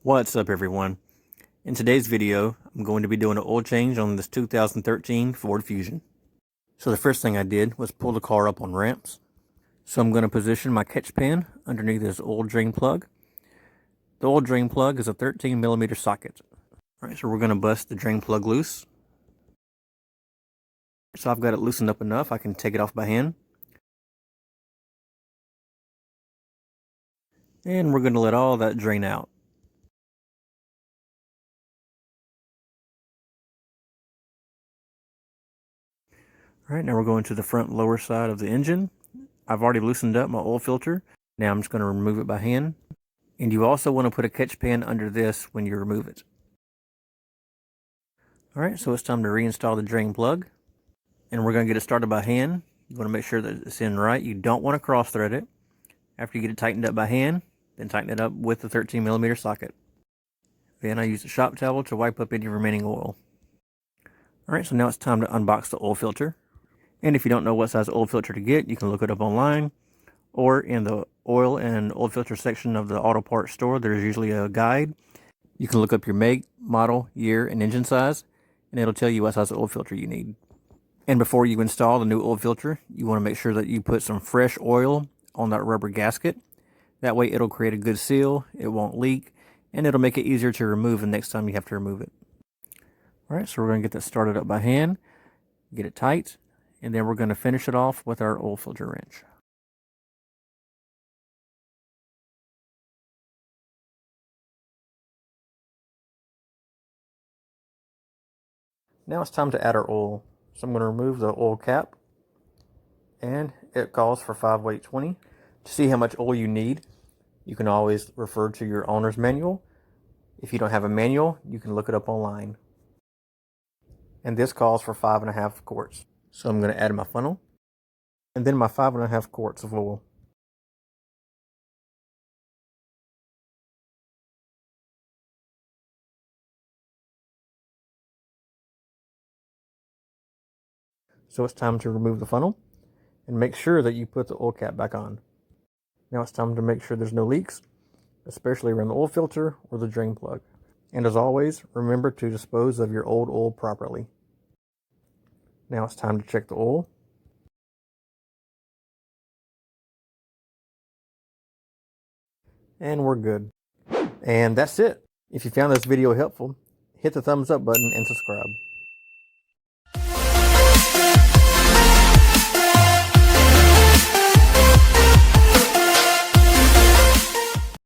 What's up, everyone? In today's video, I'm going to be doing an oil change on this 2013 Ford Fusion. So the first thing I did was pull the car up on ramps. So I'm going to position my catch pan underneath this oil drain plug. The oil drain plug is a 13mm socket. Alright, so we're going to bust the drain plug loose. So I've got it loosened up enough I can take it off by hand. And we're going to let all that drain out. Alright, now we're going to the front lower side of the engine. I've already loosened up my oil filter. Now I'm just going to remove it by hand. And you also want to put a catch pan under this when you remove it. Alright, so it's time to reinstall the drain plug. And we're going to get it started by hand. You want to make sure that it's in right. You don't want to cross thread it. After you get it tightened up by hand, then tighten it up with the 13mm socket. Then I use a shop towel to wipe up any remaining oil. Alright, so now it's time to unbox the oil filter. And if you don't know what size oil filter to get, you can look it up online. Or in the oil and oil filter section of the auto parts store, there's usually a guide. You can look up your make, model, year, and engine size, and it'll tell you what size oil filter you need. And before you install the new oil filter, you want to make sure that you put some fresh oil on that rubber gasket. That way it'll create a good seal, it won't leak, and it'll make it easier to remove the next time you have to remove it. Alright, so we're going to get that started up by hand, get it tight, and then we're going to finish it off with our oil filter wrench. Now it's time to add our oil. So I'm going to remove the oil cap, and it calls for 5 weight 20. To see how much oil you need, you can always refer to your owner's manual. If you don't have a manual, you can look it up online. And this calls for 5.5 quarts. So I'm going to add my funnel, and then my 5.5 quarts of oil. So it's time to remove the funnel and make sure that you put the oil cap back on. Now it's time to make sure there's no leaks, especially around the oil filter or the drain plug. And as always, remember to dispose of your old oil properly. Now it's time to check the oil. And we're good. And that's it. If you found this video helpful, hit the thumbs up button and subscribe.